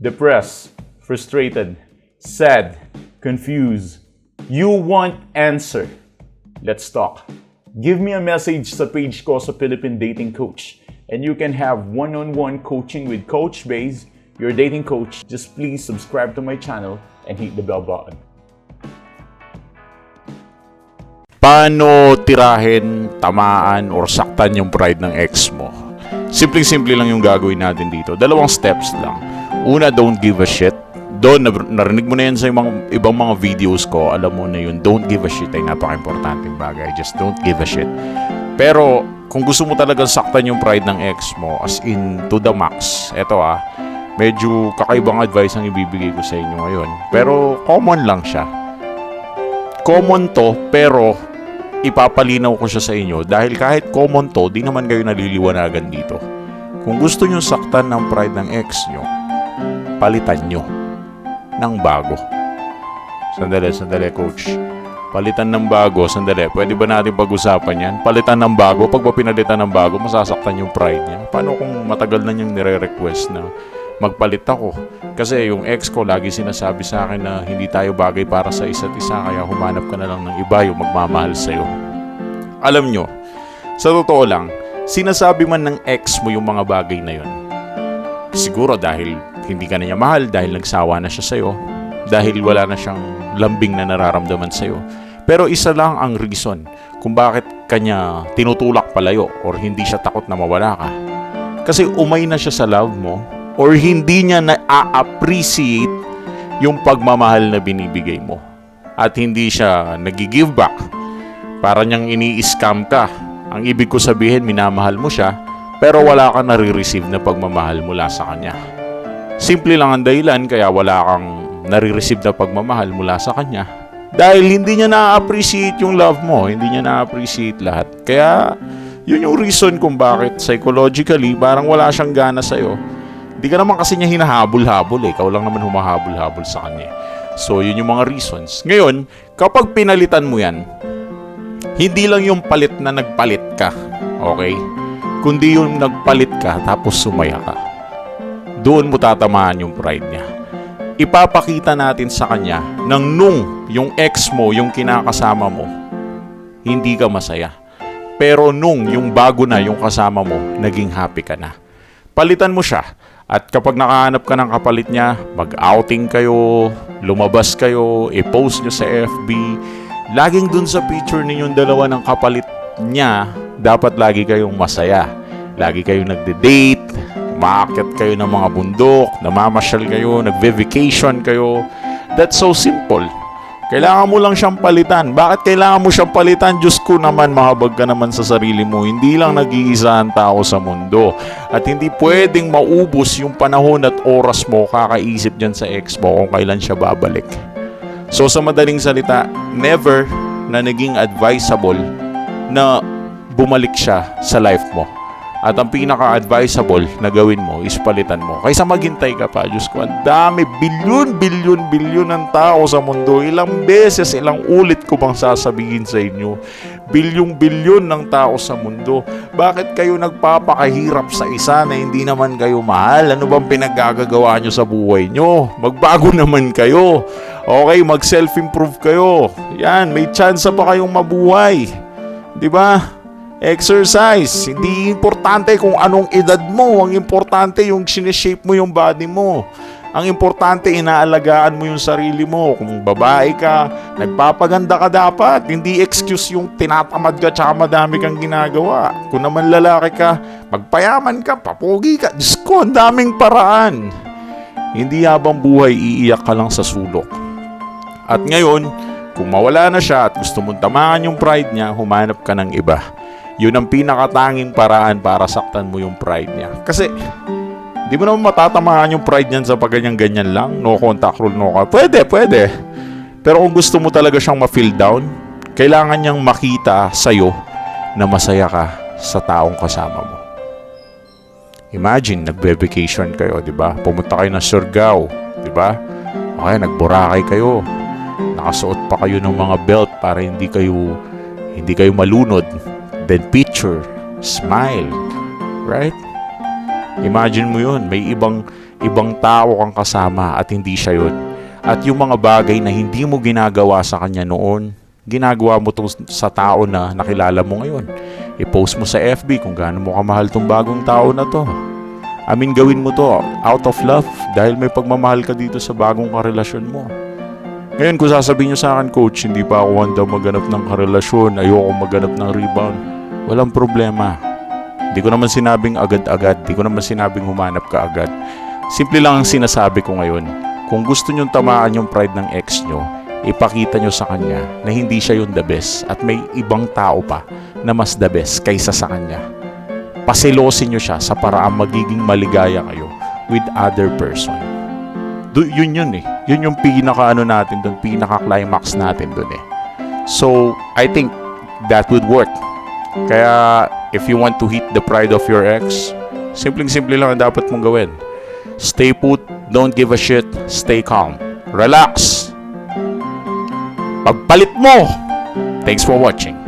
depressed, frustrated, sad, confused. You want answer. Let's talk. Give me a message sa page ko sa Philippine Dating Coach and you can have one-on-one coaching with Coach Baze, your dating coach. Just please subscribe to my channel and hit the bell button. Paano tirahin, tamaan, or saktan yung pride ng ex mo? Simpleng-simple lang yung gagawin natin dito. 2 steps lang. Una, don't give a shit. Doon, narinig mo na yan sa ibang mga videos ko. Alam mo na yun, don't give a shit ay napaka-importanting bagay. Just don't give a shit. Pero, kung gusto mo talagang saktan yung pride ng ex mo, as in to the max, eto medyo kakaibang advice ang ibibigay ko sa inyo ngayon. Pero, common lang siya. Common to, pero ipapalinaw ko siya sa inyo dahil kahit common to, di naman kayo naliliwanagan dito. Kung gusto nyo saktan ng pride ng ex nyo, palitan nyo ng bago. Sandali, coach. Palitan ng bago, sandali. Pwede ba natin pag-usapan yan? Palitan ng bago, pag ba pinalitan ng bago, masasaktan yung pride niya. Paano kung matagal na niyang nire-request na magpalit ako? Kasi yung ex ko lagi sinasabi sa akin na hindi tayo bagay para sa isa't isa, kaya humanap ka na lang ng iba yung magmamahal sa'yo. Alam nyo, sa totoo lang, sinasabi man ng ex mo yung mga bagay na yun. Siguro dahil hindi ka na niya mahal, dahil nagsawa na siya sa'yo, dahil wala na siyang lambing na nararamdaman sa'yo. Pero isa lang ang reason kung bakit kanya tinutulak palayo or hindi siya takot na mawala ka. Kasi umay na siya sa love mo or hindi niya na-appreciate yung pagmamahal na binibigay mo. At hindi siya nag-give back. Para niyang ini-scam ka. Ang ibig ko sabihin, minamahal mo siya pero wala kang nare-receive na pagmamahal mula sa kanya. Simple lang ang dahilan kaya wala kang nare-receive na pagmamahal mula sa kanya. Dahil hindi niya na-appreciate yung love mo. Hindi niya na-appreciate lahat. Kaya, yun yung reason kung bakit psychologically, parang wala siyang gana sa'yo. Hindi ka naman kasi niya hinahabol-habol eh. Ikaw lang naman humahabol-habol sa kanya. So, yun yung mga reasons. Ngayon, kapag pinalitan mo yan, hindi lang yung palit na nagpalit ka. Okay? Kundi yung nagpalit ka tapos sumaya ka. Doon mo tatamaan yung pride niya. Ipapakita natin sa kanya nang nung yung ex mo, yung kinakasama mo, hindi ka masaya. Pero nung yung bago na yung kasama mo, naging happy ka na. Palitan mo siya. At kapag nakahanap ka ng kapalit niya, mag-outing kayo, lumabas kayo, i-post nyo sa FB. Laging dun sa picture ninyong dalawa ng kapalit niya, dapat lagi kayong masaya. Lagi kayong nagde-date, umaakyat kayo ng mga bundok, namamasyal kayo, nagve-vacation kayo. That's so simple. Kailangan mo lang siyang palitan. Bakit kailangan mo siyang palitan? Diyos ko naman, mahabag ka naman sa sarili mo. Hindi lang nag-iisa ang tao sa mundo. At hindi pwedeng maubos yung panahon at oras mo kakaisip dyan sa ex mo kung kailan siya babalik. So sa madaling salita, never na naging advisable na bumalik siya sa life mo. At ang pinaka-advisable na gawin mo is palitan mo. Kaysa maghintay ka pa, Diyos ko, ang dami, bilyon ng tao sa mundo. Ilang beses, ilang ulit ko bang sasabihin sa inyo? Bilyon ng tao sa mundo. Bakit kayo nagpapakahirap sa isa na hindi naman kayo mahal? Ano bang pinaggagawa nyo sa buhay nyo? Magbago naman kayo. Okay, mag-self-improve kayo. Yan, may chance pa kayong mabuhay. Diba? Exercise. Hindi importante kung anong edad mo. Ang importante yung sineshape mo yung body mo. Ang importante, inaalagaan mo yung sarili mo. Kung babae ka, nagpapaganda ka dapat. Hindi excuse yung tinatamad ka tsaka madami kang ginagawa. Kung naman lalaki ka, magpayaman ka, papogi ka. Diyos ko, ang daming paraan. Hindi habang buhay, iiyak ka lang sa sulok. At ngayon, kung mawala na siya at gusto mong tamaan yung pride niya, humanap ka ng iba. Yun ang pinakatanging paraan para saktan mo yung pride niya. Kasi, di mo naman matatamaan yung pride niyan sa pagganyan-ganyan lang. No contact rule, no contact. Pwede. Pero kung gusto mo talaga siyang ma-feel down, kailangan niyang makita sa'yo na masaya ka sa taong kasama mo. Imagine, nagbe-vacation kayo, di ba? Pumunta kayo ng Surigao, di ba? Okay, nagboracay kayo. Nakasuot pa kayo ng mga belt para hindi kayo malunod. Then picture, smile, right? Imagine mo yun, may ibang ibang tao kang kasama at hindi siya yun. At yung mga bagay na hindi mo ginagawa sa kanya noon, ginagawa mo to sa tao na nakilala mo ngayon. I-post mo sa FB kung gaano mo kamahal tong bagong tao na to. I mean, gawin mo to out of love dahil may pagmamahal ka dito sa bagong karelasyon mo. Ngayon, kung sasabihin nyo sa akin, Coach, hindi pa ako handa maghanap ng karelasyon, ayoko maghanap ng rebound, walang problema. Hindi ko naman sinabing agad-agad, hindi ko naman sinabing humanap ka agad. Simple lang ang sinasabi ko ngayon, kung gusto nyong tamaan yung pride ng ex nyo, ipakita nyo sa kanya na hindi siya yung the best at may ibang tao pa na mas the best kaysa sa kanya. Pasilosin nyo siya sa paraang magiging maligaya kayo with other person. Yun eh. Yun yung pinaka-ano natin dun, pinaka-climax natin dun eh. So, I think that would work. Kaya, if you want to hit the pride of your ex, simpleng-simple lang ang dapat mong gawin. Stay put, don't give a shit, stay calm. Relax. Pagpalit mo! Thanks for watching.